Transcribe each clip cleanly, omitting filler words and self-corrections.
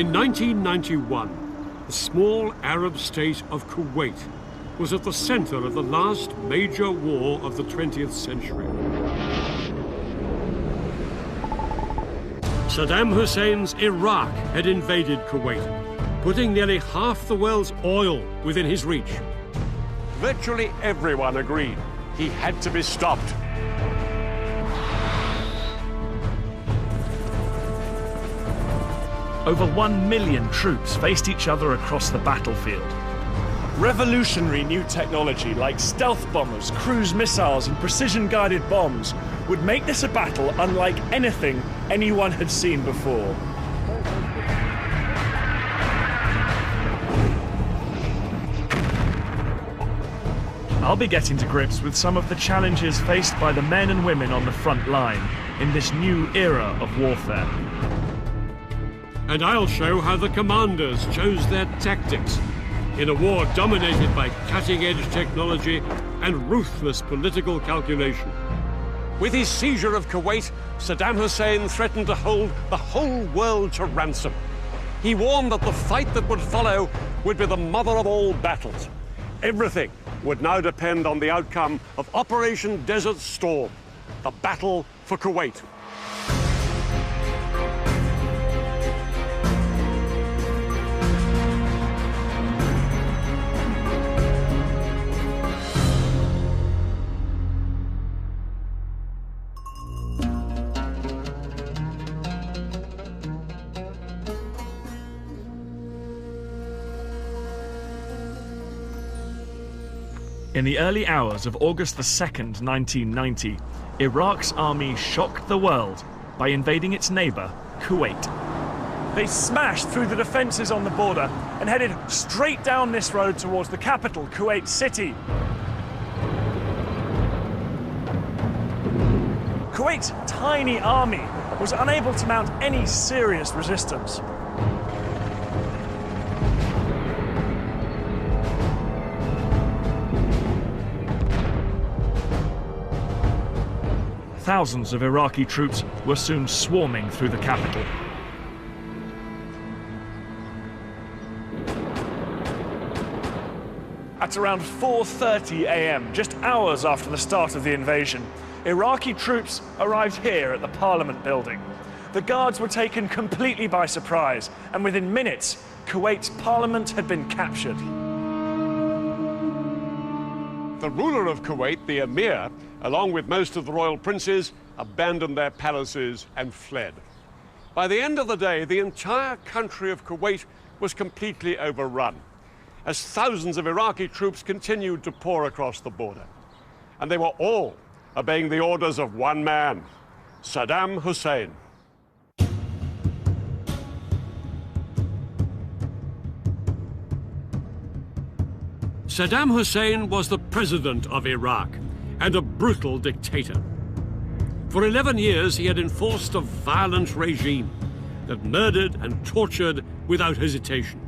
In 1991, the small Arab state of Kuwait was at the center of the last major war of the 20th century. Saddam Hussein's Iraq had invaded Kuwait, putting nearly half the world's oil within his reach. Virtually everyone agreed he had to be stopped. Over 1 million troops faced each other across the battlefield. Revolutionary new technology like stealth bombers, cruise missiles and precision-guided bombs would make this a battle unlike anything anyone had seen before. I'll be getting to grips with some of the challenges faced by the men and women on the front line in this new era of warfare. And I'll show how the commanders chose their tactics in a war dominated by cutting-edge technology and ruthless political calculation. With his seizure of Kuwait, Saddam Hussein threatened to hold the whole world to ransom. He warned that the fight that would follow would be the mother of all battles. Everything would now depend on the outcome of Operation Desert Storm, the battle for Kuwait. In the early hours of August 2nd, 1990, Iraq's army shocked the world by invading its neighbor, Kuwait. They smashed through the defenses on the border and headed straight down this road towards the capital, Kuwait City. Kuwait's tiny army was unable to mount any serious resistance. Thousands of Iraqi troops were soon swarming through the capital. At around 4:30 a.m., just hours after the start of the invasion, Iraqi troops arrived here at the Parliament building. The guards were taken completely by surprise, and within minutes, Kuwait's parliament had been captured. The ruler of Kuwait, the emir, along with most of the royal princes, abandoned their palaces and fled. By the end of the day, the entire country of Kuwait was completely overrun, as thousands of Iraqi troops continued to pour across the border. And they were all obeying the orders of one man, Saddam Hussein. Saddam Hussein was the president of Iraq and a brutal dictator. For 11 years, he had enforced a violent regime that murdered and tortured without hesitation.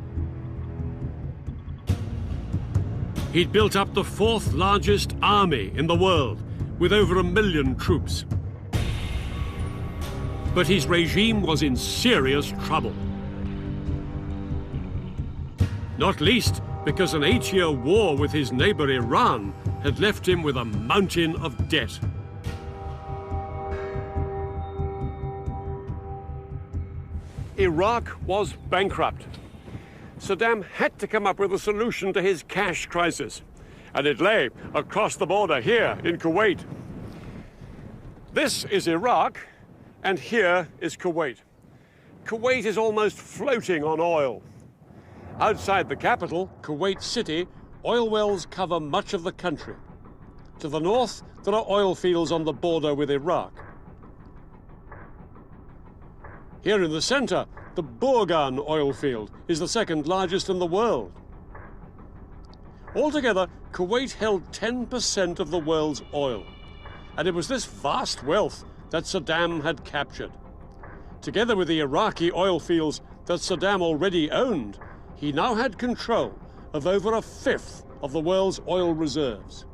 He'd built up the fourth largest army in the world, with over 1 million troops. But his regime was in serious trouble. Not least because an 8-year war with his neighbor Iran had left him with a mountain of debt. Iraq was bankrupt. Saddam had to come up with a solution to his cash crisis, and it lay across the border here in Kuwait. This is Iraq, and here is Kuwait. Kuwait is almost floating on oil. Outside the capital, Kuwait City, oil wells cover much of the country. To the north, there are oil fields on the border with Iraq. Here in the center, the Burgan oil field is the second largest in the world. Altogether, Kuwait held 10% of the world's oil, and it was this vast wealth that Saddam had captured. Together with the Iraqi oil fields that Saddam already owned, he now had control of over 1/5 of the world's oil reserves.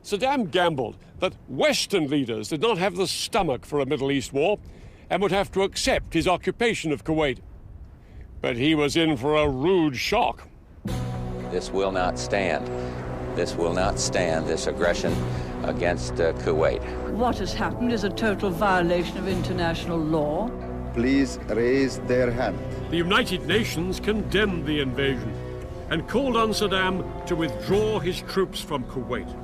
Saddam gambled that Western leaders did not have the stomach for a Middle East war and would have to accept his occupation of Kuwait. But he was in for a rude shock. This will not stand. This will not stand, this aggression against Kuwait. What has happened is a total violation of international law. Please raise their hand. The United Nations condemned the invasion and called on Saddam to withdraw his troops from Kuwait.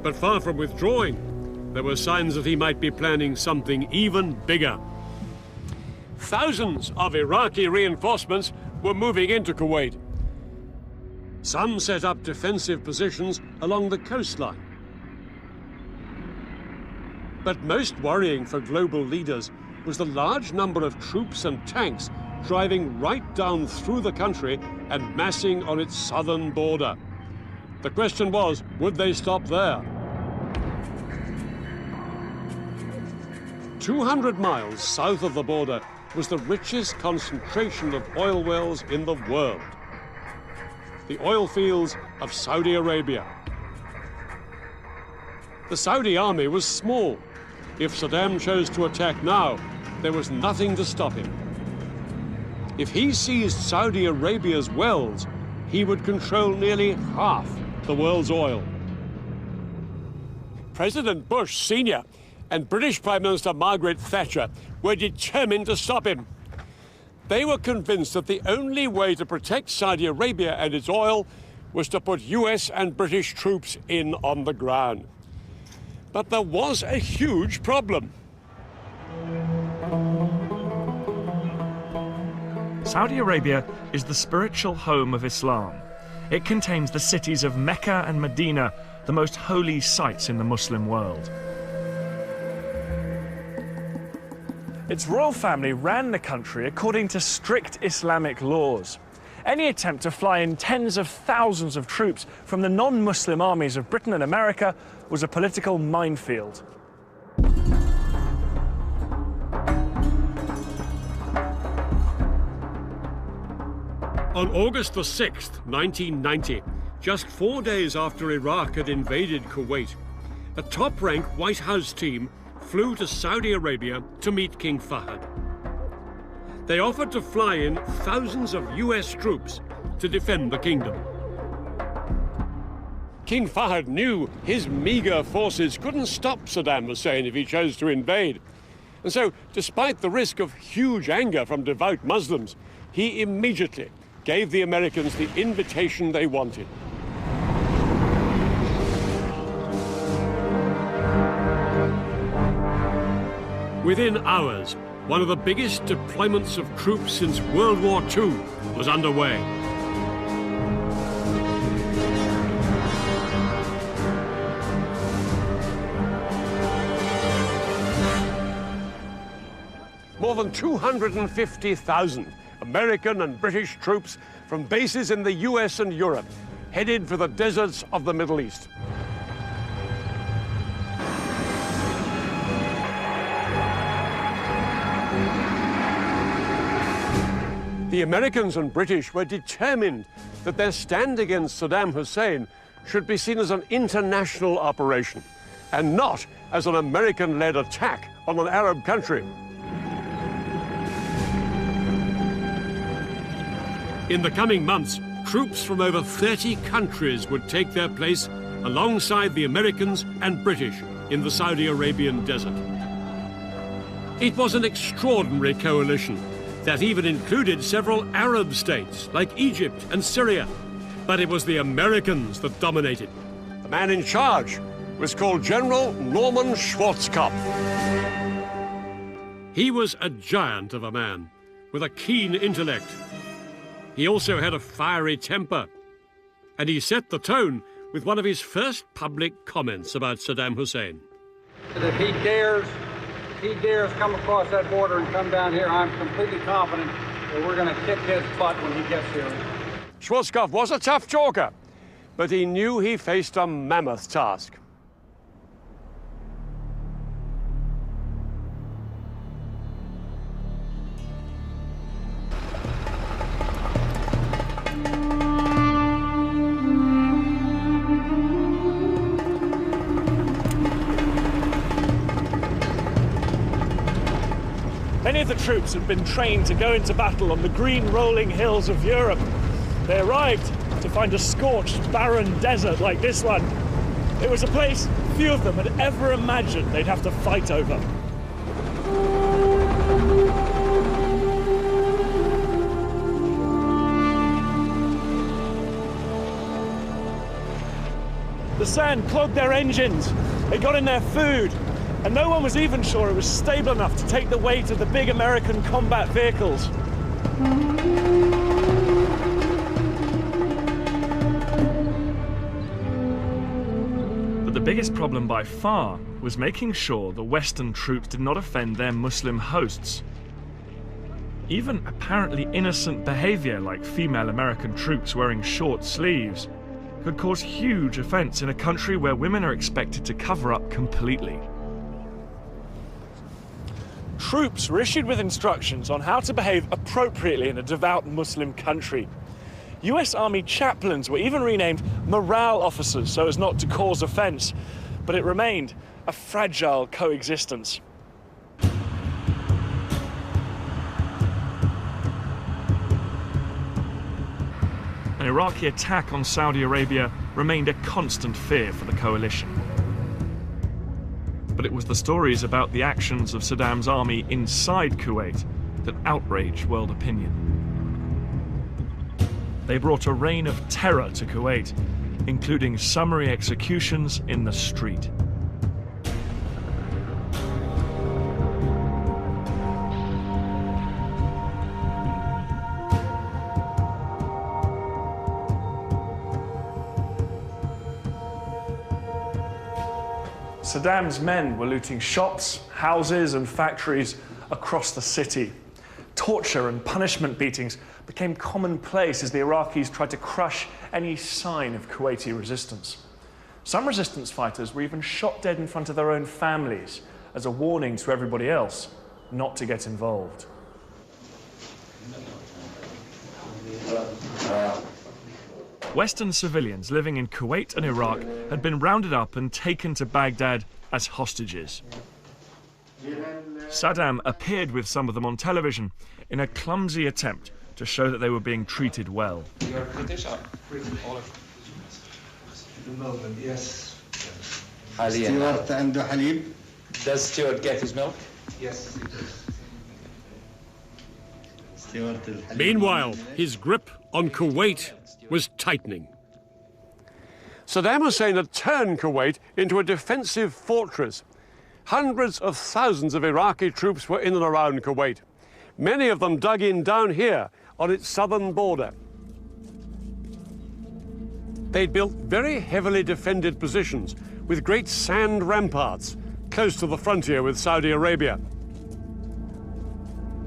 But far from withdrawing, there were signs that he might be planning something even bigger. Thousands of Iraqi reinforcements were moving into Kuwait. Some set up defensive positions along the coastline. But most worrying for global leaders was the large number of troops and tanks driving right down through the country and massing on its southern border. The question was, would they stop there? 200 miles south of the border was the richest concentration of oil wells in the world. The oil fields of Saudi Arabia. The Saudi army was small. If Saddam chose to attack now, there was nothing to stop him. If he seized Saudi Arabia's wells, he would control nearly half the world's oil. President Bush Sr. and British Prime Minister Margaret Thatcher were determined to stop him. They were convinced that the only way to protect Saudi Arabia and its oil was to put US and British troops in on the ground. But there was a huge problem. Saudi Arabia is the spiritual home of Islam. It contains the cities of Mecca and Medina, the most holy sites in the Muslim world. Its royal family ran the country according to strict Islamic laws. Any attempt to fly in tens of thousands of troops from the non-Muslim armies of Britain and America was a political minefield. On August the 6th, 1990, just 4 days after Iraq had invaded Kuwait, a top-rank White House team flew to Saudi Arabia to meet King Fahd. They offered to fly in thousands of US troops to defend the kingdom. King Fahd knew his meager forces couldn't stop Saddam Hussein if he chose to invade. And so, despite the risk of huge anger from devout Muslims, he immediately gave the Americans the invitation they wanted. Within hours, one of the biggest deployments of troops since World War II was underway. More than 250,000 American and British troops from bases in the US and Europe headed for the deserts of the Middle East. The Americans and British were determined that their stand against Saddam Hussein should be seen as an international operation and not as an American-led attack on an Arab country. In the coming months, troops from over 30 countries would take their place alongside the Americans and British in the Saudi Arabian desert. It was an extraordinary coalition that even included several Arab states like Egypt and Syria. But it was the Americans that dominated. The man in charge was called General Norman Schwarzkopf. He was a giant of a man with a keen intellect. He also had a fiery temper, and he set the tone with one of his first public comments about Saddam Hussein. If he dares come across that border and come down here, I'm completely confident that we're going to kick his butt when he gets here. Schwarzkopf was a tough talker, but he knew he faced a mammoth task. Many of the troops had been trained to go into battle on the green rolling hills of Europe. They arrived to find a scorched, barren desert like this one. It was a place few of them had ever imagined they'd have to fight over. The sand clogged their engines, they got in their food, and no one was even sure it was stable enough to take the weight of the big American combat vehicles. But the biggest problem by far was making sure the Western troops did not offend their Muslim hosts. Even apparently innocent behavior, like female American troops wearing short sleeves, could cause huge offense in a country where women are expected to cover up completely. Troops were issued with instructions on how to behave appropriately in a devout Muslim country. US Army chaplains were even renamed morale officers so as not to cause offense, but it remained a fragile coexistence. An Iraqi attack on Saudi Arabia remained a constant fear for the coalition. But it was the stories about the actions of Saddam's army inside Kuwait that outraged world opinion. They brought a reign of terror to Kuwait, including summary executions in the street. Saddam's men were looting shops, houses, and factories across the city. Torture and punishment beatings became commonplace as the Iraqis tried to crush any sign of Kuwaiti resistance. Some resistance fighters were even shot dead in front of their own families as a warning to everybody else not to get involved. Western civilians living in Kuwait and Iraq had been rounded up and taken to Baghdad as hostages. Saddam appeared with some of them on television in a clumsy attempt to show that they were being treated well. You're British, all of the movement, yes. Stewart and Halib? Does Stewart get his milk? Yes, he does. Meanwhile, his grip on Kuwait was tightening. Saddam Hussein had turned Kuwait into a defensive fortress. Hundreds of thousands of Iraqi troops were in and around Kuwait. Many of them dug in down here on its southern border. They'd built very heavily defended positions with great sand ramparts close to the frontier with Saudi Arabia.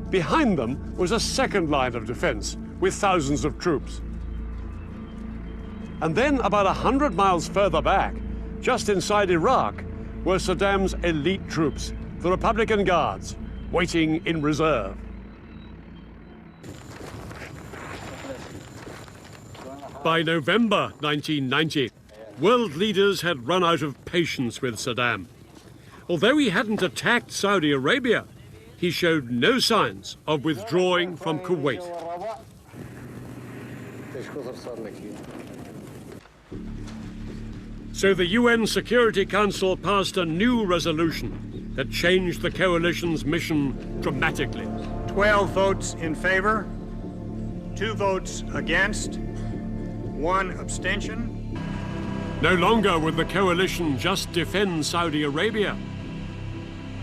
Behind them was a second line of defense with thousands of troops. And then about 100 miles further back, just inside Iraq, were Saddam's elite troops, the Republican Guards, waiting in reserve. By November 1990, world leaders had run out of patience with Saddam. Although he hadn't attacked Saudi Arabia, he showed no signs of withdrawing from Kuwait. So the UN Security Council passed a new resolution that changed the coalition's mission dramatically. 12 votes in favor, 2 votes against, 1 abstention. No longer would the coalition just defend Saudi Arabia.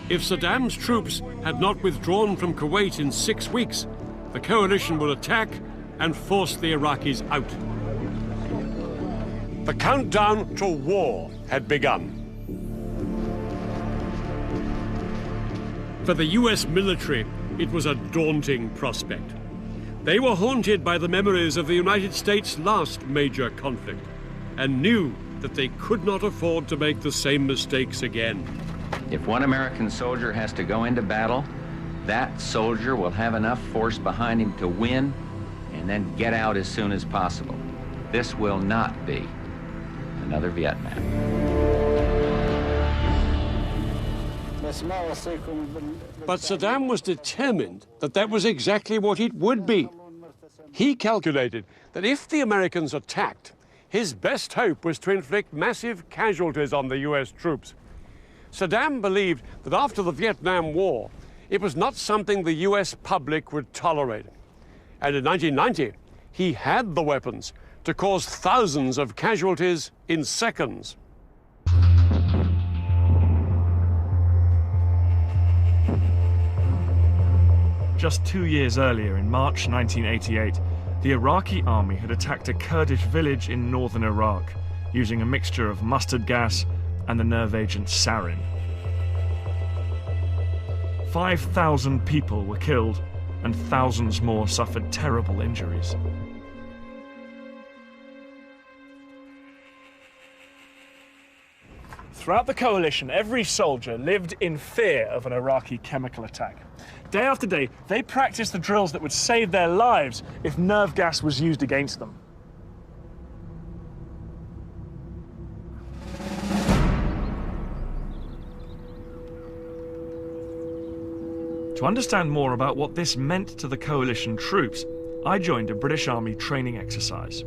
If Saddam's troops had not withdrawn from Kuwait in 6 weeks, the coalition would attack and force the Iraqis out. The countdown to war had begun. For the US military, it was a daunting prospect. They were haunted by the memories of the United States' last major conflict and knew that they could not afford to make the same mistakes again. If one American soldier has to go into battle, that soldier will have enough force behind him to win and then get out as soon as possible. This will not be another Vietnam. But Saddam was determined that that was exactly what it would be. He calculated that if the Americans attacked, his best hope was to inflict massive casualties on the US troops. Saddam believed that after the Vietnam War, it was not something the US public would tolerate. And in 1990, he had the weapons to cause thousands of casualties in seconds. Just 2 years earlier, in March 1988, the Iraqi army had attacked a Kurdish village in northern Iraq, using a mixture of mustard gas and the nerve agent sarin. 5,000 people were killed, and thousands more suffered terrible injuries. Throughout the coalition, every soldier lived in fear of an Iraqi chemical attack. Day after day, they practiced the drills that would save their lives if nerve gas was used against them. To understand more about what this meant to the coalition troops, I joined a British Army training exercise.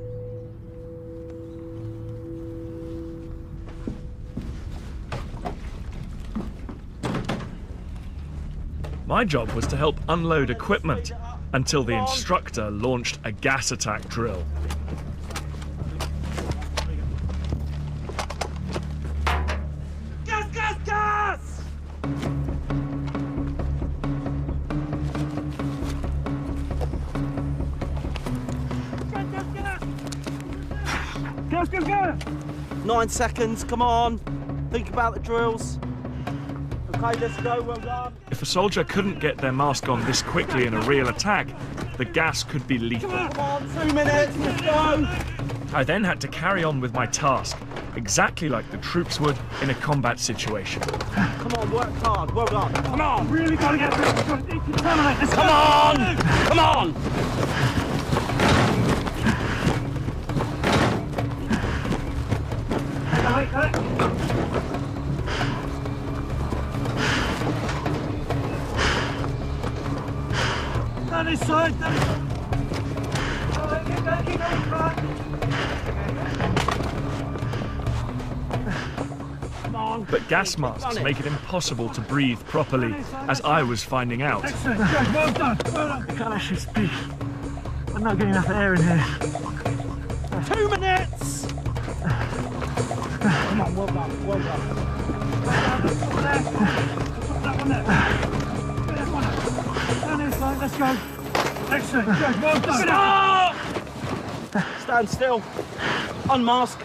My job was to help unload equipment until the instructor launched a gas attack drill. Gas, gas, gas! Gas, gas, gas! 9 seconds, come on. Think about the drills. Okay, let's go, well done. If a soldier couldn't get their mask on this quickly in a real attack, the gas could be lethal. Come on, 2 minutes, let's go. I then had to carry on with my task, exactly like the troops would in a combat situation. Come on, work hard, well done. Come on, really gotta get this. Come on, come on. Down this side, down this side. But gas masks make it impossible to breathe properly, as I was finding out. Excellent, good, well done, well done. I can't actually speak. I'm not getting enough air in here. 2 minutes. Come on, well done, well done. Let's go. Excellent, good, well done. Stand still. Unmask.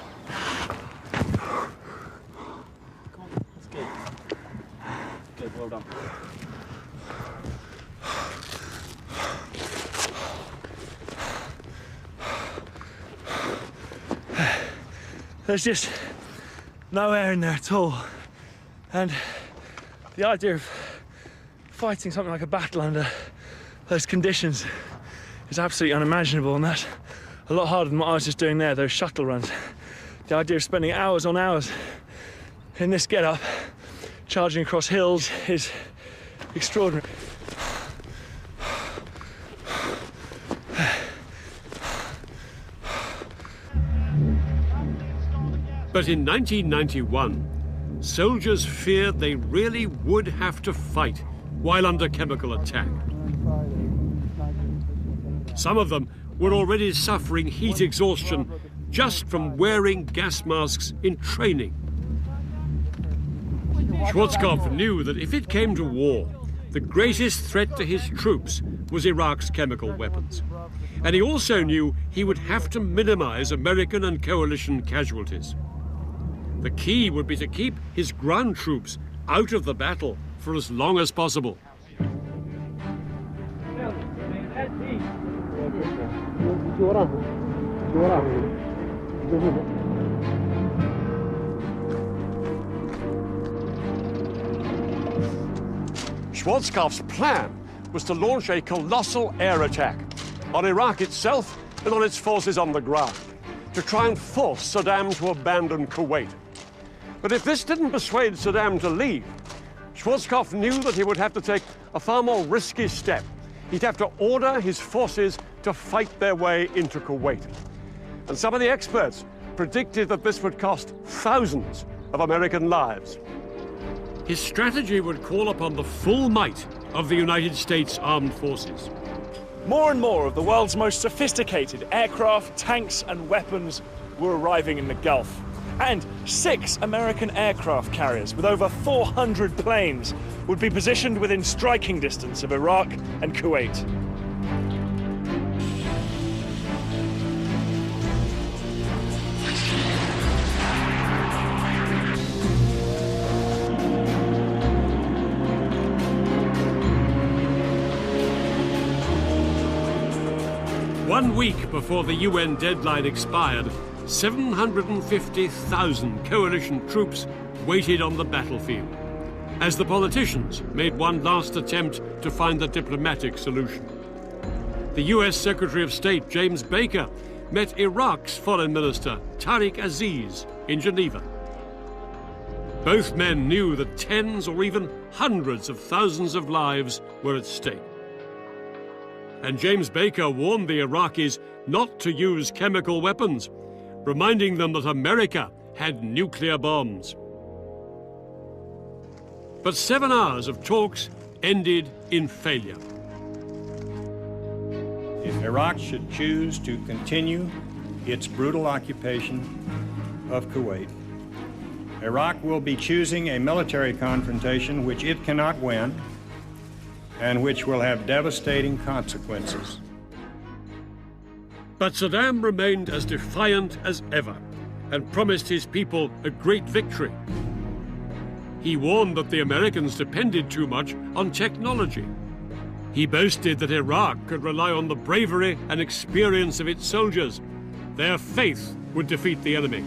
Come on, that's good. Good, well done. There's just no air in there at all. And the idea of fighting something like a battle under those conditions is absolutely unimaginable, and that's a lot harder than what I was just doing there, those shuttle runs. The idea of spending hours on hours in this get-up, charging across hills, is extraordinary. But in 1991, soldiers feared they really would have to fight while under chemical attack. Some of them were already suffering heat exhaustion just from wearing gas masks in training. Schwarzkopf knew that if it came to war, the greatest threat to his troops was Iraq's chemical weapons. And he also knew he would have to minimize American and coalition casualties. The key would be to keep his ground troops out of the battle for as long as possible. Schwarzkopf's plan was to launch a colossal air attack on Iraq itself and on its forces on the ground, to try and force Saddam to abandon Kuwait. But if this didn't persuade Saddam to leave, Schwarzkopf knew that he would have to take a far more risky step. He'd have to order his forces to fight their way into Kuwait. And some of the experts predicted that this would cost thousands of American lives. His strategy would call upon the full might of the United States Armed Forces. More and more of the world's most sophisticated aircraft, tanks, and weapons were arriving in the Gulf. And 6 American aircraft carriers with over 400 planes would be positioned within striking distance of Iraq and Kuwait. One week before the UN deadline expired, 750,000 coalition troops waited on the battlefield, as the politicians made one last attempt to find a diplomatic solution. The US Secretary of State, James Baker, met Iraq's Foreign Minister, Tariq Aziz, in Geneva. Both men knew that tens or even hundreds of thousands of lives were at stake. And James Baker warned the Iraqis not to use chemical weapons, reminding them that America had nuclear bombs. But 7 hours of talks ended in failure. If Iraq should choose to continue its brutal occupation of Kuwait, Iraq will be choosing a military confrontation which it cannot win and which will have devastating consequences. But Saddam remained as defiant as ever and promised his people a great victory. He warned that the Americans depended too much on technology. He boasted that Iraq could rely on the bravery and experience of its soldiers. Their faith would defeat the enemy.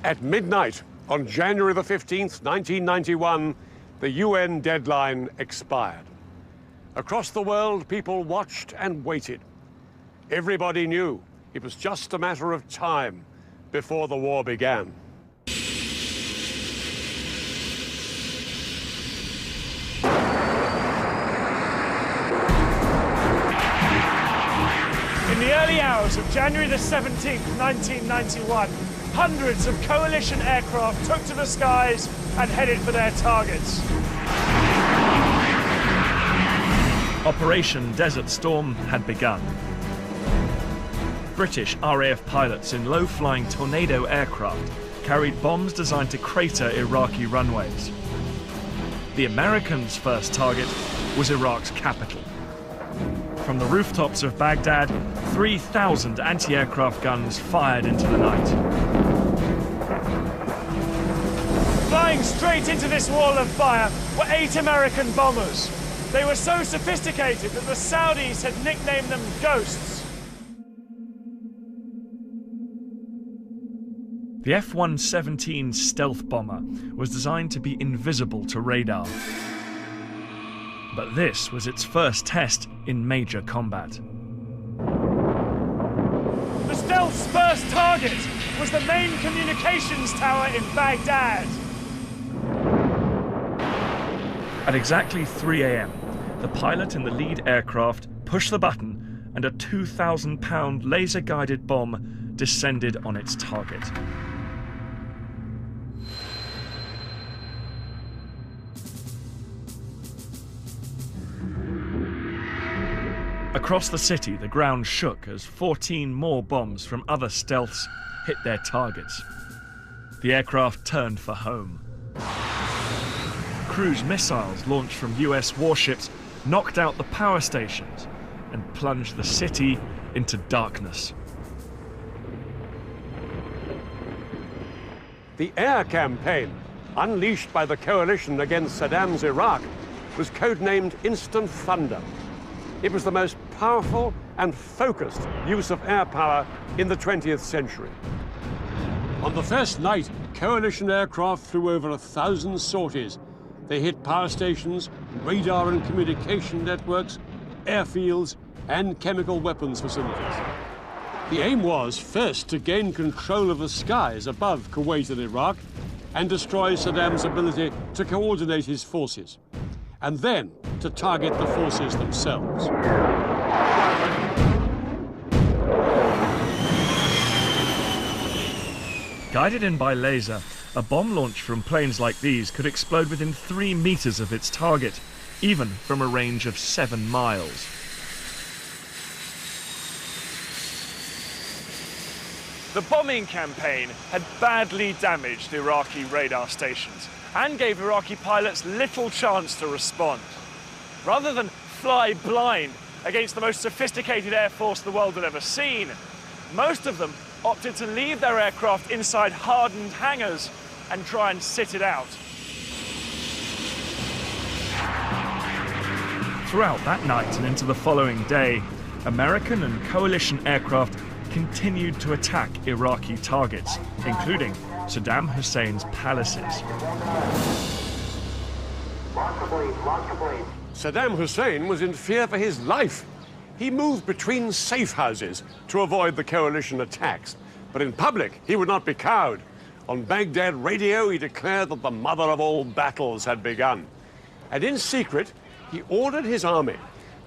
At midnight on January the 15th, 1991, the UN deadline expired. Across the world, people watched and waited. Everybody knew it was just a matter of time before the war began. In the early hours of January the 17th, 1991, hundreds of coalition aircraft took to the skies and headed for their targets. Operation Desert Storm had begun. British RAF pilots in low-flying Tornado aircraft carried bombs designed to crater Iraqi runways. The Americans' first target was Iraq's capital. From the rooftops of Baghdad, 3,000 anti-aircraft guns fired into the night. Flying straight into this wall of fire were 8 American bombers. They were so sophisticated that the Saudis had nicknamed them Ghosts. The F-117 stealth bomber was designed to be invisible to radar. But this was its first test in major combat. The stealth's first target was the main communications tower in Baghdad. At exactly 3 a.m., the pilot in the lead aircraft pushed the button and a 2,000-pound laser-guided bomb descended on its target. Across the city, the ground shook as 14 more bombs from other stealths hit their targets. The aircraft turned for home. Cruise missiles launched from US warships knocked out the power stations and plunged the city into darkness. The air campaign, unleashed by the coalition against Saddam's Iraq, was codenamed Instant Thunder. It was the most powerful and focused use of air power in the 20th century. On the first night, coalition aircraft flew over 1,000 sorties. They hit power stations, radar and communication networks, airfields, and chemical weapons facilities. The aim was, first, to gain control of the skies above Kuwait and Iraq, and destroy Saddam's ability to coordinate his forces, and then to target the forces themselves. Guided in by laser, a bomb launch from planes like these could explode within 3 meters of its target, even from a range of 7 miles. The bombing campaign had badly damaged Iraqi radar stations and gave Iraqi pilots little chance to respond. Rather than fly blind against the most sophisticated air force the world had ever seen, most of them opted to leave their aircraft inside hardened hangars and try and sit it out. Throughout that night and into the following day, American and coalition aircraft continued to attack Iraqi targets, including Saddam Hussein's palaces. Saddam Hussein was in fear for his life. He moved between safe houses to avoid the coalition attacks. But in public, he would not be cowed. On Baghdad radio, he declared that the mother of all battles had begun. And in secret, he ordered his army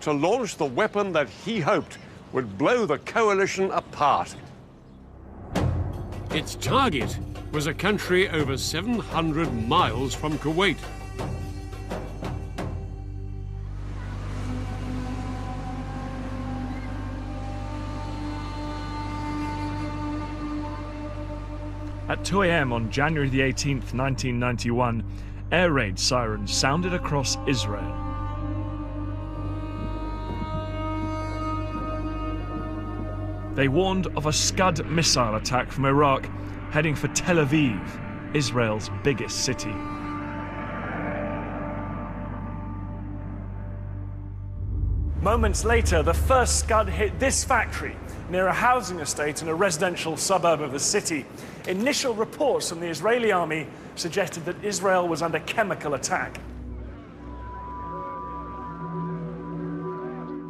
to launch the weapon that he hoped would blow the coalition apart. Its target was a country over 700 miles from Kuwait. At 2 a.m. on January the 18th, 1991, air raid sirens sounded across Israel. They warned of a SCUD missile attack from Iraq heading for Tel Aviv, Israel's biggest city. Moments later, the first SCUD hit this factory near a housing estate in a residential suburb of the city. Initial reports from the Israeli army suggested that Israel was under chemical attack.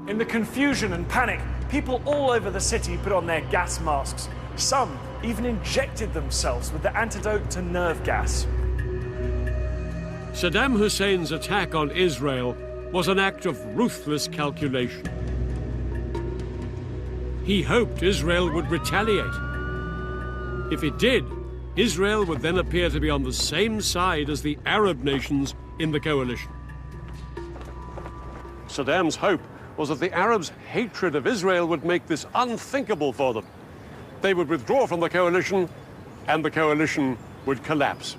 In the confusion and panic, people all over the city put on their gas masks. Some even injected themselves with the antidote to nerve gas. Saddam Hussein's attack on Israel was an act of ruthless calculation. He hoped Israel would retaliate. If it did, Israel would then appear to be on the same side as the Arab nations in the coalition. Saddam's hope was that the Arabs' hatred of Israel would make this unthinkable for them. They would withdraw from the coalition, and the coalition would collapse.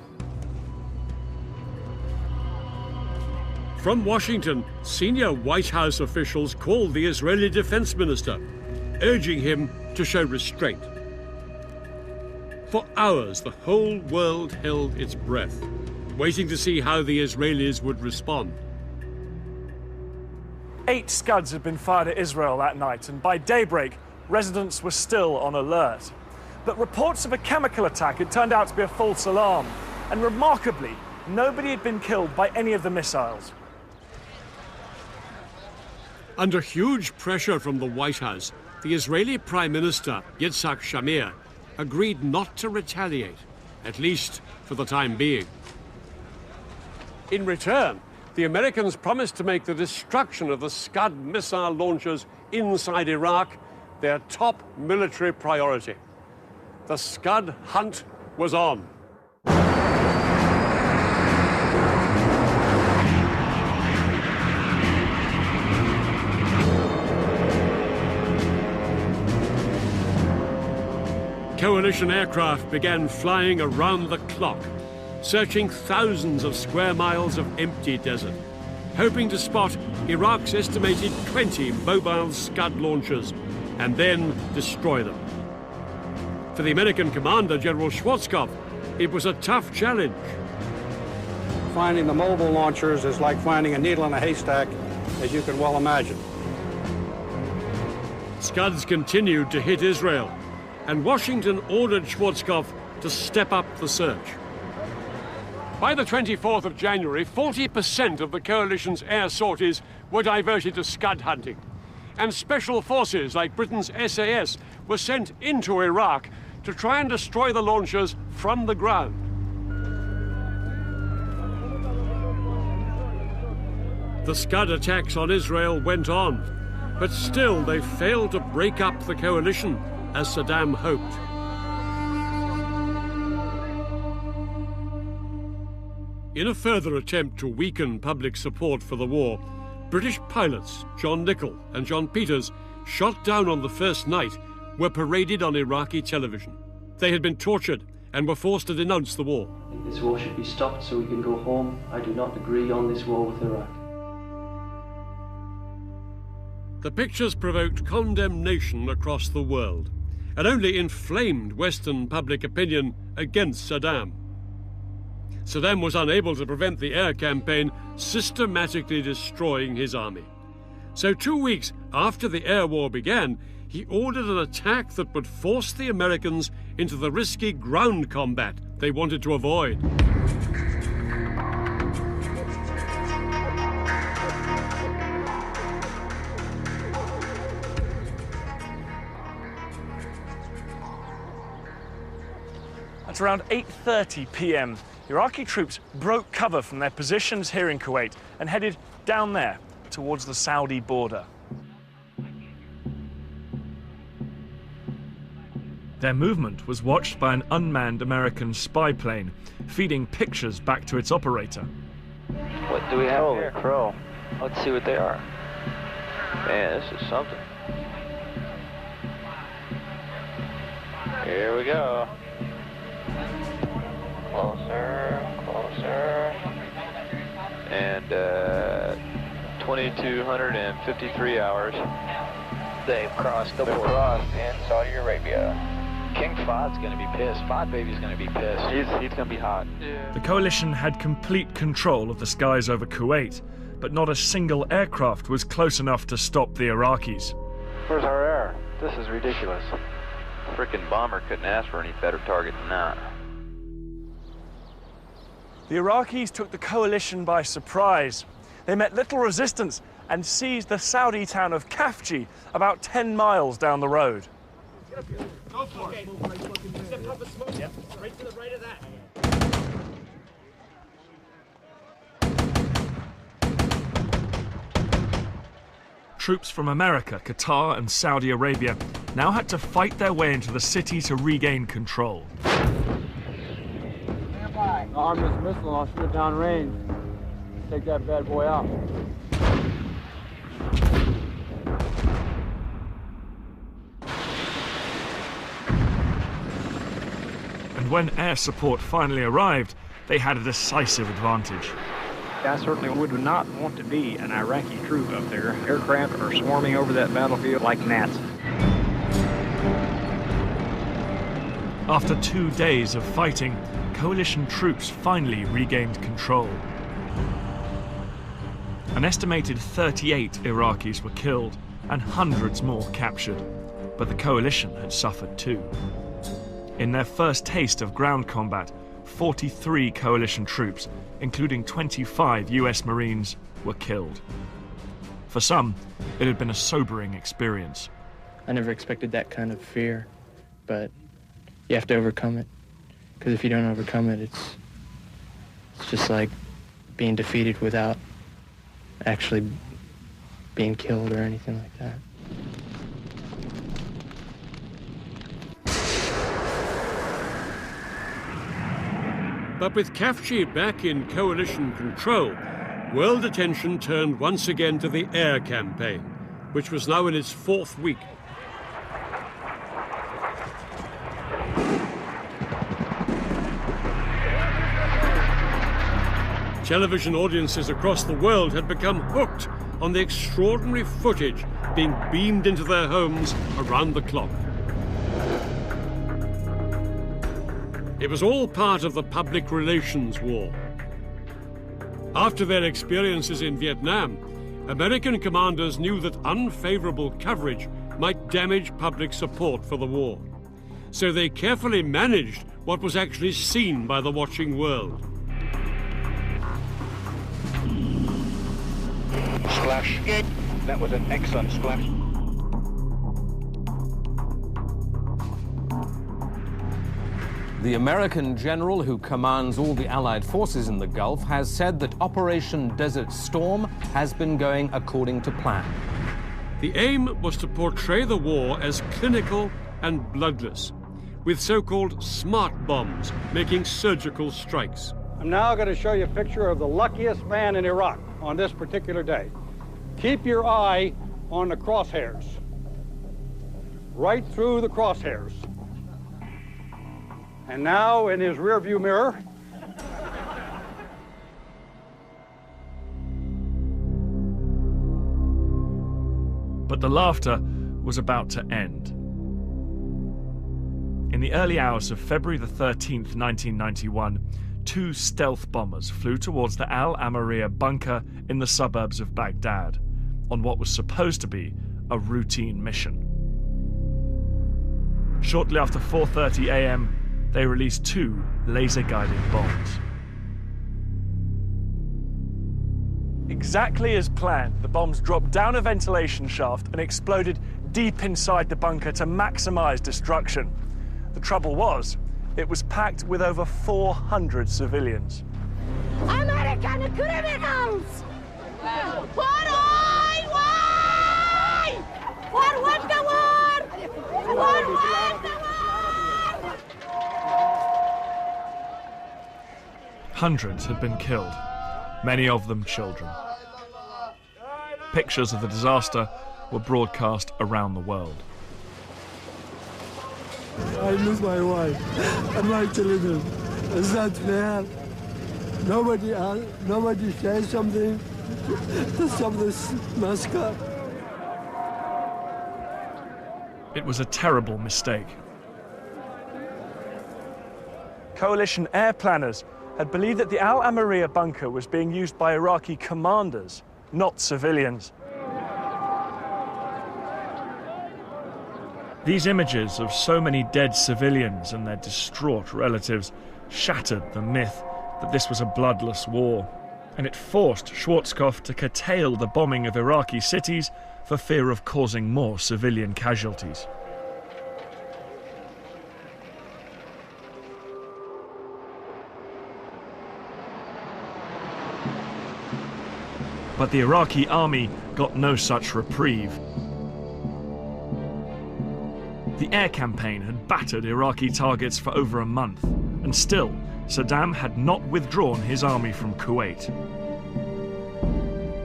From Washington, senior White House officials called the Israeli defense minister, urging him to show restraint. For hours, the whole world held its breath, waiting to see how the Israelis would respond. 8 SCUDs had been fired at Israel that night, and by daybreak, residents were still on alert. But reports of a chemical attack had turned out to be a false alarm, and remarkably, nobody had been killed by any of the missiles. Under huge pressure from the White House, the Israeli Prime Minister, Yitzhak Shamir, agreed not to retaliate, at least for the time being. In return, the Americans promised to make the destruction of the SCUD missile launchers inside Iraq their top military priority. The SCUD hunt was on. Coalition aircraft began flying around the clock, searching thousands of square miles of empty desert, hoping to spot Iraq's estimated 20 mobile SCUD launchers and then destroy them. For the American commander, General Schwarzkopf, it was a tough challenge. Finding the mobile launchers is like finding a needle in a haystack, as you can well imagine. SCUDs continued to hit Israel, and Washington ordered Schwarzkopf to step up the search. By the 24th of January, 40% of the coalition's air sorties were diverted to SCUD hunting, and special forces like Britain's SAS were sent into Iraq to try and destroy the launchers from the ground. The SCUD attacks on Israel went on, but still they failed to break up the coalition as Saddam hoped. In a further attempt to weaken public support for the war, British pilots John Nichol and John Peters, shot down on the first night, were paraded on Iraqi television. They had been tortured and were forced to denounce the war. I think this war should be stopped so we can go home. I do not agree on this war with Iraq. The pictures provoked condemnation across the world and only inflamed Western public opinion against Saddam. Saddam was unable to prevent the air campaign systematically destroying his army. So 2 weeks after the air war began, he ordered an attack that would force the Americans into the risky ground combat they wanted to avoid. At around 8:30 p.m., Iraqi troops broke cover from their positions here in Kuwait and headed down there towards the Saudi border. Their movement was watched by an unmanned American spy plane, feeding pictures back to its operator. What do we have here? Holy crow. Let's see what they are. Man, this is something. Here we go. Closer, closer. And 2,253 hours. They've crossed the border. Crossed in Saudi Arabia. King Fahd's gonna be pissed. Fahd baby's gonna be pissed. He's gonna be hot. Yeah. The coalition had complete control of the skies over Kuwait, but not a single aircraft was close enough to stop the Iraqis. Where's our air? This is ridiculous. Frickin' bomber couldn't ask for any better target than that. The Iraqis took the coalition by surprise. They met little resistance and seized the Saudi town of Khafji, about 10 miles down the road. Go for it. Yep. Right to the right of that. Troops from America, Qatar, and Saudi Arabia now had to fight their way into the city to regain control. Arm this missile and I'll shoot it down range. Take that bad boy out. And when air support finally arrived, they had a decisive advantage. I certainly would not want to be an Iraqi troop up there. Aircraft are swarming over that battlefield like gnats. After 2 days of fighting, coalition troops finally regained control. An estimated 38 Iraqis were killed and hundreds more captured, but the coalition had suffered too. In their first taste of ground combat, 43 coalition troops, including 25 US Marines, were killed. For some, it had been a sobering experience. I never expected that kind of fear, but you have to overcome it. Because if you don't overcome it, it's just like being defeated without actually being killed or anything like that. But with Khafji back in coalition control, world attention turned once again to the air campaign, which was now in its 4th week. Television audiences across the world had become hooked on the extraordinary footage being beamed into their homes around the clock. It was all part of the public relations war. After their experiences in Vietnam, American commanders knew that unfavorable coverage might damage public support for the war. So they carefully managed what was actually seen by the watching world. Splash. That was an excellent splash. The American general who commands all the Allied forces in the Gulf has said that Operation Desert Storm has been going according to plan. The aim was to portray the war as clinical and bloodless, with so-called smart bombs making surgical strikes. I'm now going to show you a picture of the luckiest man in Iraq on this particular day. Keep your eye on the crosshairs. Right through the crosshairs. And now in his rearview mirror. But the laughter was about to end. In the early hours of February the 13th, 1991, 2 stealth bombers flew towards the Al Amariya bunker in the suburbs of Baghdad on what was supposed to be a routine mission. Shortly after 4:30 a.m., they released 2 laser-guided bombs. Exactly as planned, the bombs dropped down a ventilation shaft and exploded deep inside the bunker to maximize destruction. The trouble was, it was packed with over 400 civilians. American criminals! Why? For what the war? For what the war? Hundreds had been killed, many of them children. Pictures of the disaster were broadcast around the world. I lose my wife and my children. Is that fair? Nobody says something to stop this massacre. It was a terrible mistake. Coalition air planners had believed that the Al Amariya bunker was being used by Iraqi commanders, not civilians. These images of so many dead civilians and their distraught relatives shattered the myth that this was a bloodless war, and it forced Schwarzkopf to curtail the bombing of Iraqi cities for fear of causing more civilian casualties. But the Iraqi army got no such reprieve. The air campaign had battered Iraqi targets for over a month, and still, Saddam had not withdrawn his army from Kuwait.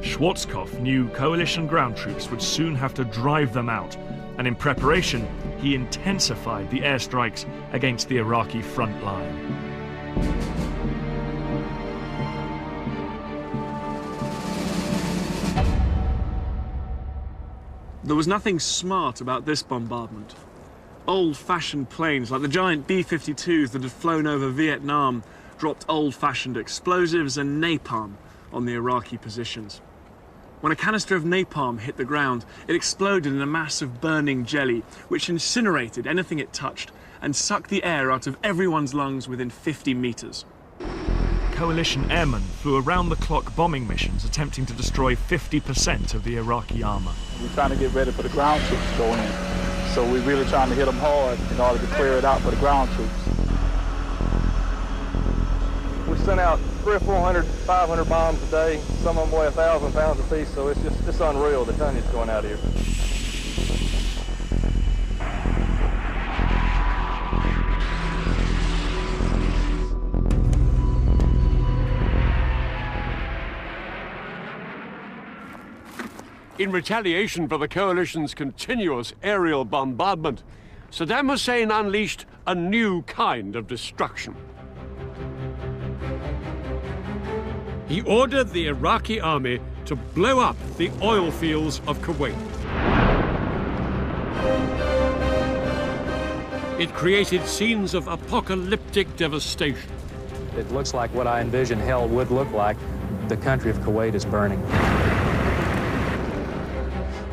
Schwarzkopf knew coalition ground troops would soon have to drive them out, and in preparation, he intensified the airstrikes against the Iraqi front line. There was nothing smart about this bombardment. Old-fashioned planes like the giant B-52s that had flown over Vietnam dropped old-fashioned explosives and napalm on the Iraqi positions. When a canister of napalm hit the ground, it exploded in a mass of burning jelly, which incinerated anything it touched and sucked the air out of everyone's lungs within 50 meters. Coalition airmen flew around-the-clock bombing missions attempting to destroy 50% of the Iraqi armor. We're trying to get ready for the ground troops to go in. So we're really trying to hit them hard in order to clear it out for the ground troops. We send out 300 or 400, 500 bombs a day. Some of them weigh 1,000 pounds a piece, so it's unreal the tonnage going out here. In retaliation for the coalition's continuous aerial bombardment, Saddam Hussein unleashed a new kind of destruction. He ordered the Iraqi army to blow up the oil fields of Kuwait. It created scenes of apocalyptic devastation. It looks like what I envisioned hell would look like. The country of Kuwait is burning.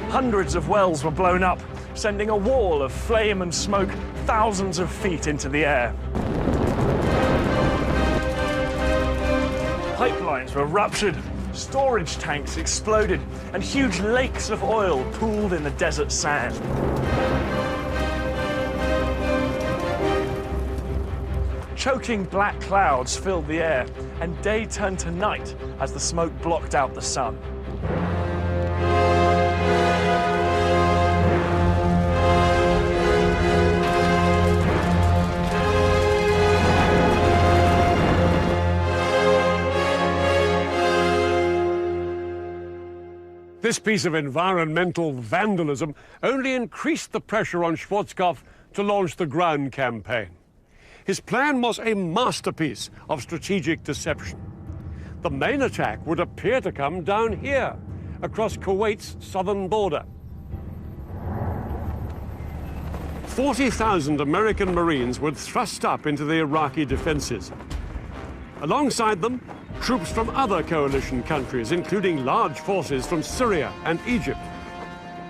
Hundreds of wells were blown up, sending a wall of flame and smoke thousands of feet into the air. Pipelines were ruptured, storage tanks exploded, and huge lakes of oil pooled in the desert sand. Choking black clouds filled the air, and day turned to night as the smoke blocked out the sun. This piece of environmental vandalism only increased the pressure on Schwarzkopf to launch the ground campaign. His plan was a masterpiece of strategic deception. The main attack would appear to come down here, across Kuwait's southern border. 40,000 American Marines would thrust up into the Iraqi defenses. Alongside them, troops from other coalition countries, including large forces from Syria and Egypt.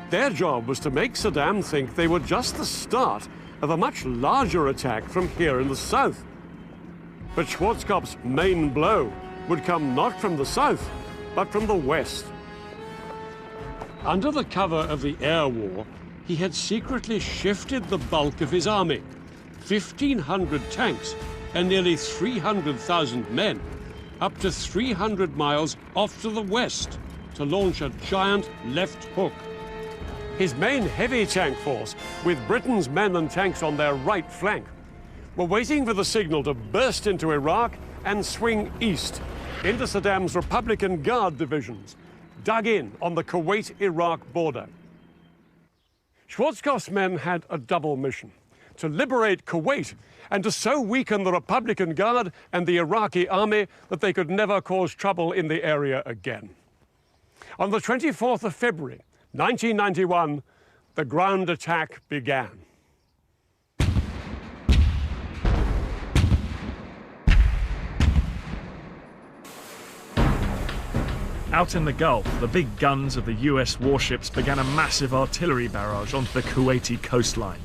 Their job was to make Saddam think they were just the start of a much larger attack from here in the south. But Schwarzkopf's main blow would come not from the south, but from the west. Under the cover of the air war, he had secretly shifted the bulk of his army, 1,500 tanks and nearly 300,000 men, up to 300 miles off to the west to launch a giant left hook. His main heavy tank force, with Britain's men and tanks on their right flank, were waiting for the signal to burst into Iraq and swing east into Saddam's Republican Guard divisions, dug in on the Kuwait-Iraq border. Schwarzkopf's men had a double mission: to liberate Kuwait and to so weaken the Republican Guard and the Iraqi army that they could never cause trouble in the area again. On the 24th of February, 1991, the ground attack began. Out in the Gulf, the big guns of the US warships began a massive artillery barrage onto the Kuwaiti coastline.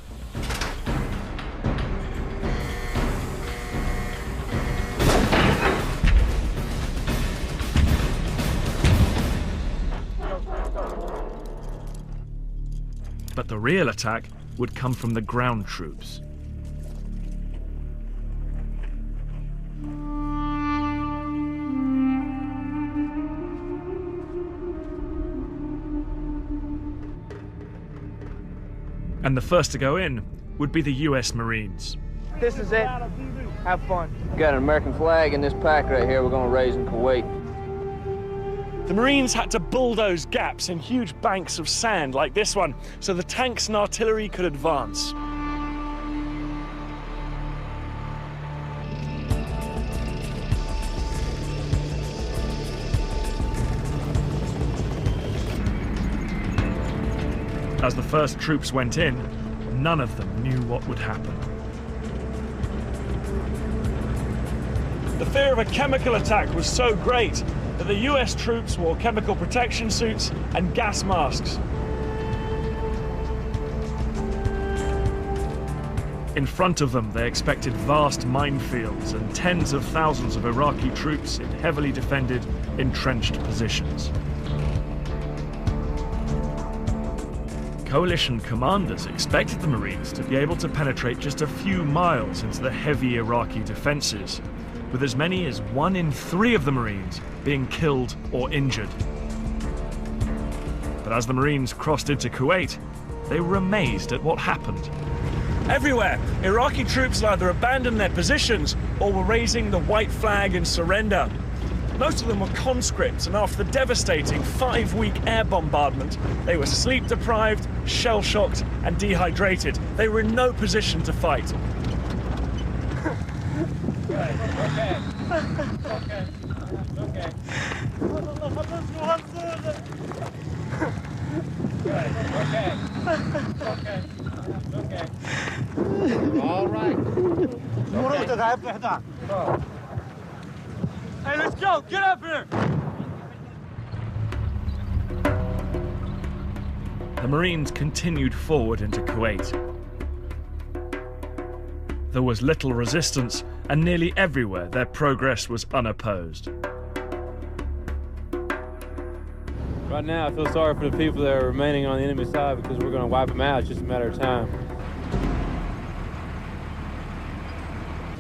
But the real attack would come from the ground troops. And the first to go in would be the US Marines. This is it. Have fun. Got an American flag in this pack right here we're going to raise in Kuwait. The Marines had to bulldoze gaps in huge banks of sand like this one so the tanks and artillery could advance. As the first troops went in, none of them knew what would happen. The fear of a chemical attack was so great that the US troops wore chemical protection suits and gas masks. In front of them, they expected vast minefields and tens of thousands of Iraqi troops in heavily defended, entrenched positions. Coalition commanders expected the Marines to be able to penetrate just a few miles into the heavy Iraqi defenses, with as many as 1 in 3 of the Marines being killed or injured. But as the Marines crossed into Kuwait, they were amazed at what happened. Everywhere, Iraqi troops either abandoned their positions or were raising the white flag in surrender. Most of them were conscripts, and after the devastating 5-week air bombardment, they were sleep-deprived, shell-shocked, and dehydrated. They were in no position to fight. All right. Hey, let's go! Get up here! The Marines continued forward into Kuwait. There was little resistance, and nearly everywhere their progress was unopposed. Right now, I feel sorry for the people that are remaining on the enemy side because we're going to wipe them out. It's just a matter of time.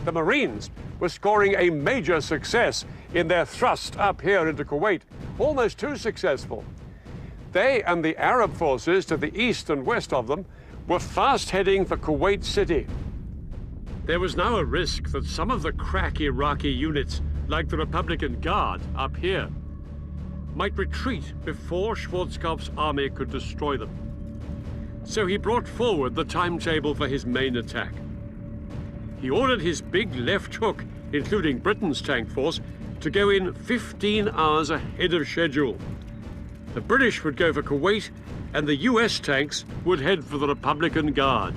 The Marines were scoring a major success in their thrust up here into Kuwait, almost too successful. They and the Arab forces to the east and west of them were fast heading for Kuwait City. There was now a risk that some of the crack Iraqi units, like the Republican Guard up here, might retreat before Schwarzkopf's army could destroy them. So he brought forward the timetable for his main attack. He ordered his big left hook, including Britain's tank force, to go in 15 hours ahead of schedule. The British would go for Kuwait, and the US tanks would head for the Republican Guard.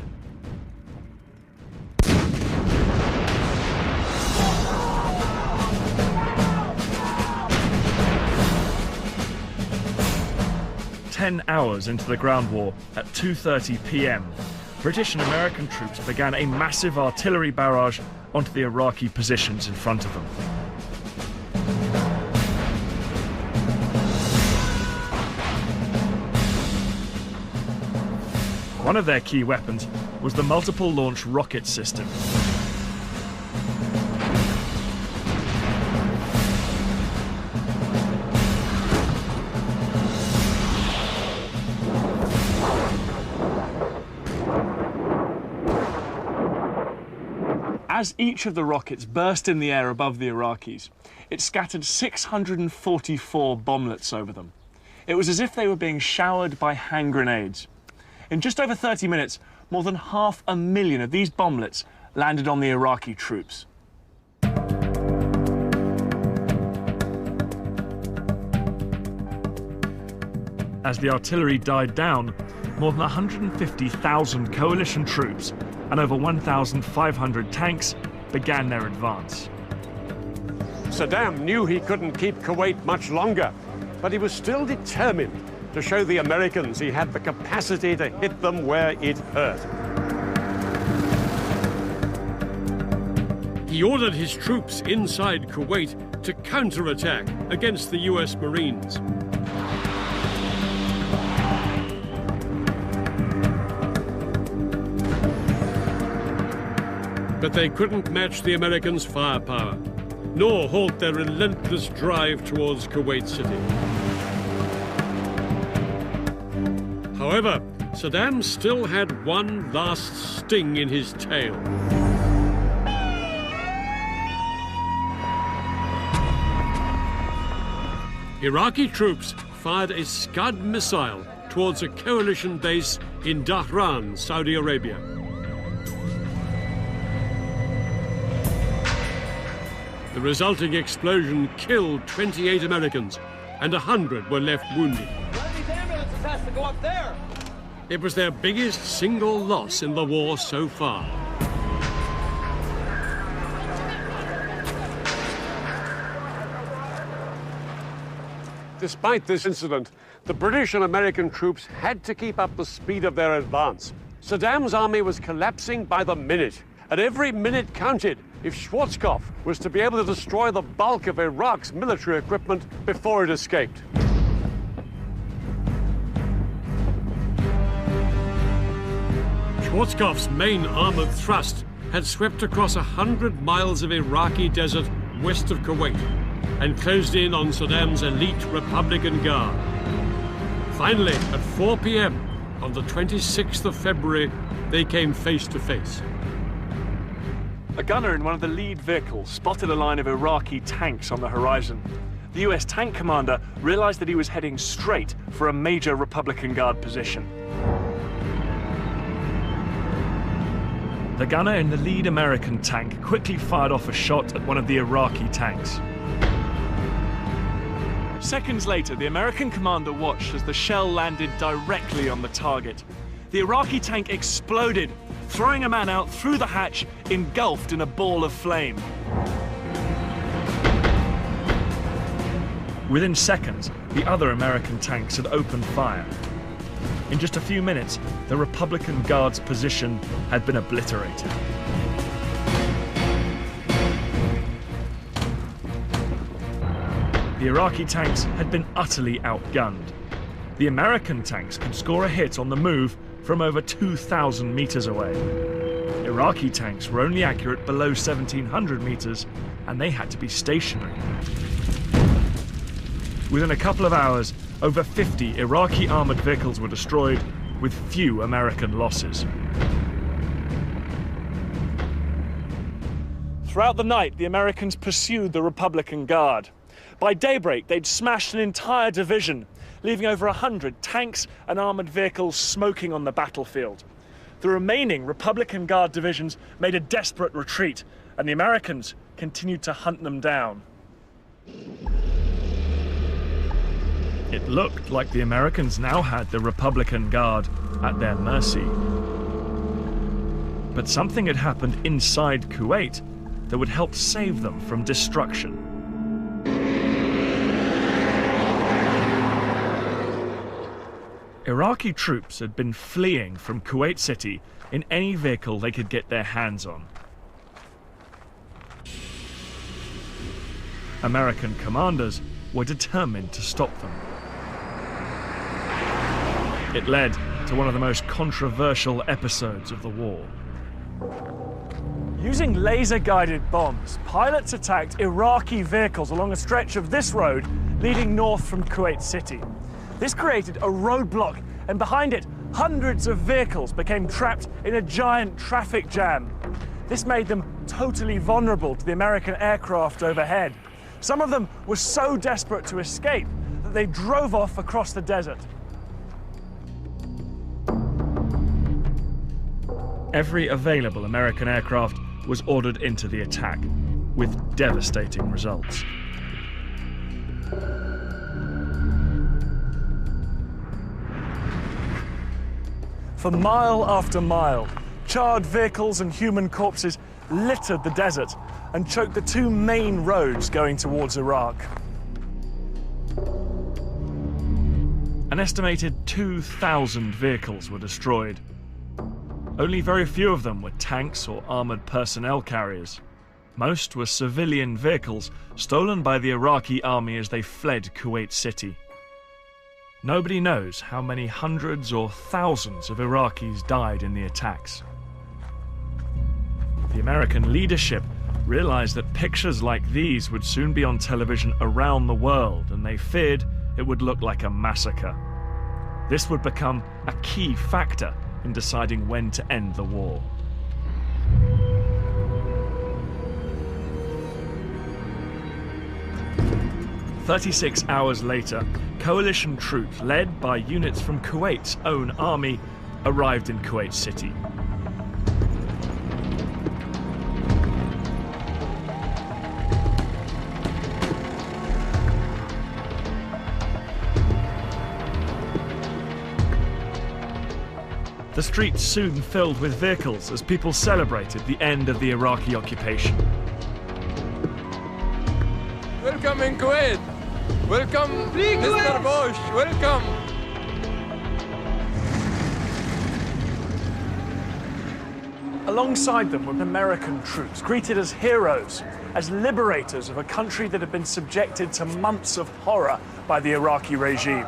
"10 hours into the ground war, at 2:30 p.m., British and American troops began a massive artillery barrage onto the Iraqi positions in front of them. One of their key weapons was the multiple launch rocket system. As each of the rockets burst in the air above the Iraqis, it scattered 644 bomblets over them. It was as if they were being showered by hand grenades. In just over 30 minutes, more than 500,000 of these bomblets landed on the Iraqi troops. As the artillery died down, more than 150,000 coalition troops and over 1,500 tanks began their advance. Saddam knew he couldn't keep Kuwait much longer, but he was still determined to show the Americans he had the capacity to hit them where it hurt. He ordered his troops inside Kuwait to counterattack against the US Marines. But they couldn't match the Americans' firepower, nor halt their relentless drive towards Kuwait City. However, Saddam still had one last sting in his tail. Iraqi troops fired a SCUD missile towards a coalition base in Dhahran, Saudi Arabia. The resulting explosion killed 28 Americans, and 100 were left wounded. These ambulances has to go up there. It was their biggest single loss in the war so far. Despite this incident, the British and American troops had to keep up the speed of their advance. Saddam's army was collapsing by the minute, and every minute counted if Schwarzkopf was to be able to destroy the bulk of Iraq's military equipment before it escaped. Schwarzkopf's main armored thrust had swept across 100 miles of Iraqi desert west of Kuwait and closed in on Saddam's elite Republican Guard. Finally, at 4 p.m. on the 26th of February, they came face to face. A gunner in one of the lead vehicles spotted a line of Iraqi tanks on the horizon. The US tank commander realized that he was heading straight for a major Republican Guard position. The gunner in the lead American tank quickly fired off a shot at one of the Iraqi tanks. Seconds later, the American commander watched as the shell landed directly on the target. The Iraqi tank exploded, throwing a man out through the hatch, engulfed in a ball of flame. Within seconds, the other American tanks had opened fire. In just a few minutes, the Republican Guard's position had been obliterated. The Iraqi tanks had been utterly outgunned. The American tanks could score a hit on the move from over 2,000 meters away. Iraqi tanks were only accurate below 1,700 meters, and they had to be stationary. Within a couple of hours, over 50 Iraqi armored vehicles were destroyed, with few American losses. Throughout the night, the Americans pursued the Republican Guard. By daybreak, they'd smashed an entire division, leaving over 100 tanks and armored vehicles smoking on the battlefield. The remaining Republican Guard divisions made a desperate retreat, and the Americans continued to hunt them down. It looked like the Americans now had the Republican Guard at their mercy. But something had happened inside Kuwait that would help save them from destruction. Iraqi troops had been fleeing from Kuwait City in any vehicle they could get their hands on. American commanders were determined to stop them. It led to one of the most controversial episodes of the war. Using laser-guided bombs, pilots attacked Iraqi vehicles along a stretch of this road leading north from Kuwait City. This created a roadblock, and behind it, hundreds of vehicles became trapped in a giant traffic jam. This made them totally vulnerable to the American aircraft overhead. Some of them were so desperate to escape that they drove off across the desert. Every available American aircraft was ordered into the attack, with devastating results. For mile after mile, charred vehicles and human corpses littered the desert and choked the two main roads going towards Iraq. An estimated 2,000 vehicles were destroyed. Only very few of them were tanks or armored personnel carriers. Most were civilian vehicles stolen by the Iraqi army as they fled Kuwait City. Nobody knows how many hundreds or thousands of Iraqis died in the attacks. The American leadership realized that pictures like these would soon be on television around the world, and they feared it would look like a massacre. This would become a key factor in deciding when to end the war. "36 hours later, coalition troops led by units from Kuwait's own army arrived in Kuwait City. The streets soon filled with vehicles as people celebrated the end of the Iraqi occupation. Welcome in Kuwait! Welcome, Mr. Bush! Welcome! Alongside them were American troops, greeted as heroes, as liberators of a country that had been subjected to months of horror by the Iraqi regime.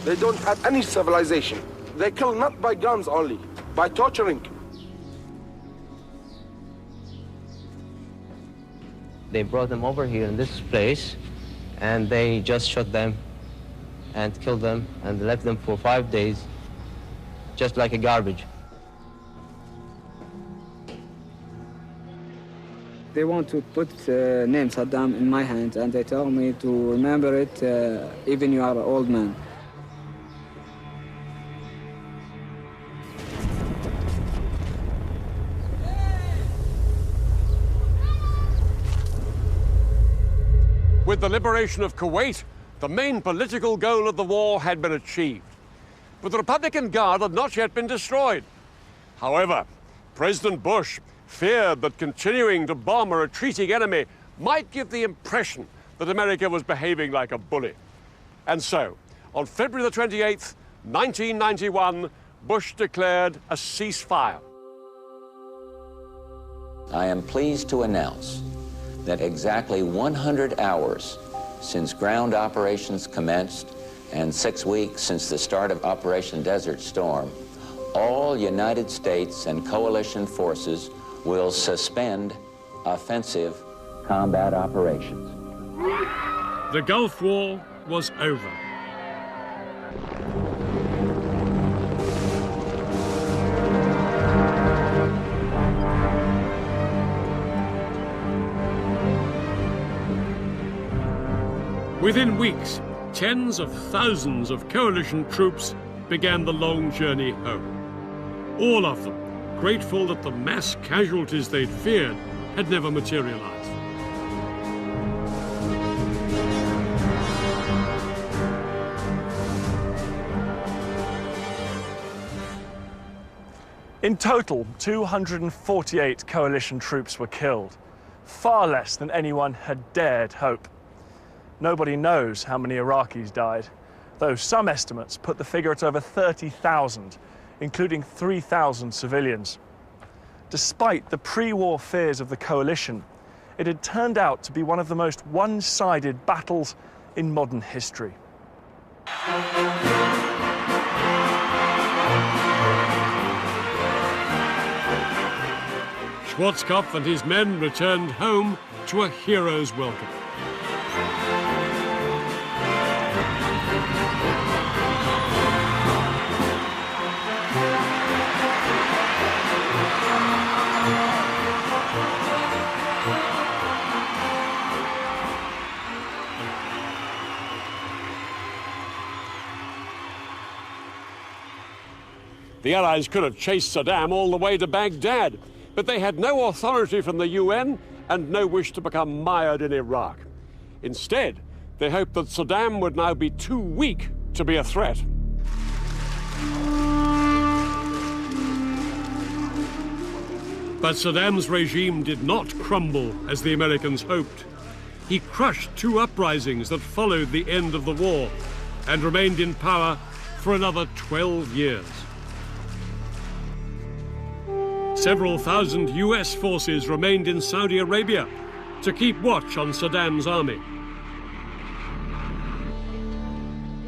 They don't have any civilization. They kill not by guns only, by torturing. They brought them over here in this place, and they just shot them and killed them and left them for 5 days, just like a garbage. They want to put name Saddam in my hand, and they tell me to remember it, even you are an old man. With the liberation of Kuwait, the main political goal of the war had been achieved. But the Republican Guard had not yet been destroyed. However, President Bush feared that continuing to bomb a retreating enemy might give the impression that America was behaving like a bully. And so, on February the 28th, 1991, Bush declared a ceasefire. I am pleased to announce that exactly 100 hours since ground operations commenced and 6 weeks since the start of Operation Desert Storm, all United States and coalition forces will suspend offensive combat operations. The Gulf War was over. Within weeks, tens of thousands of coalition troops began the long journey home. All of them grateful that the mass casualties they'd feared had never materialized. In total, 248 coalition troops were killed, far less than anyone had dared hope. Nobody knows how many Iraqis died, though some estimates put the figure at over 30,000, including 3,000 civilians. Despite the pre-war fears of the coalition, it had turned out to be one of the most one-sided battles in modern history. Schwarzkopf and his men returned home to a hero's welcome. The Allies could have chased Saddam all the way to Baghdad, but they had no authority from the UN and no wish to become mired in Iraq. Instead, they hoped that Saddam would now be too weak to be a threat. But Saddam's regime did not crumble as the Americans hoped. He crushed two uprisings that followed the end of the war and remained in power for another 12 years. Several thousand US forces remained in Saudi Arabia to keep watch on Saddam's army.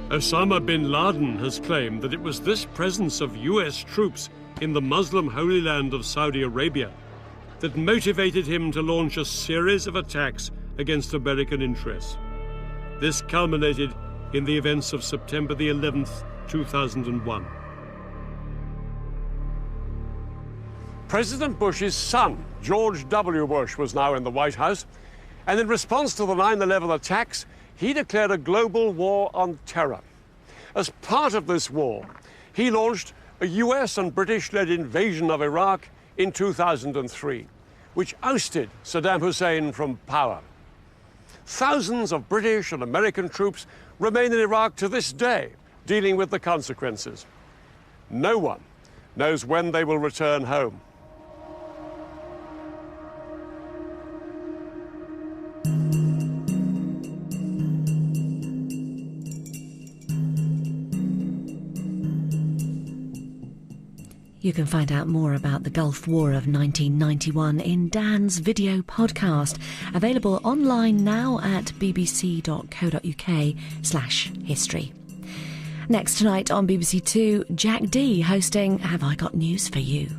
Osama bin Laden has claimed that it was this presence of US troops in the Muslim Holy Land of Saudi Arabia that motivated him to launch a series of attacks against American interests. This culminated in the events of September the 11th, 2001. President Bush's son, George W. Bush, was now in the White House, and in response to the 9/11 attacks, he declared a global war on terror. As part of this war, he launched a US and British-led invasion of Iraq in 2003, which ousted Saddam Hussein from power. Thousands of British and American troops remain in Iraq to this day, dealing with the consequences. No one knows when they will return home. You can find out more about the Gulf War of 1991 in Dan's video podcast, available online now at bbc.co.uk/history. Next tonight on BBC Two, Jack D hosting Have I Got News for You?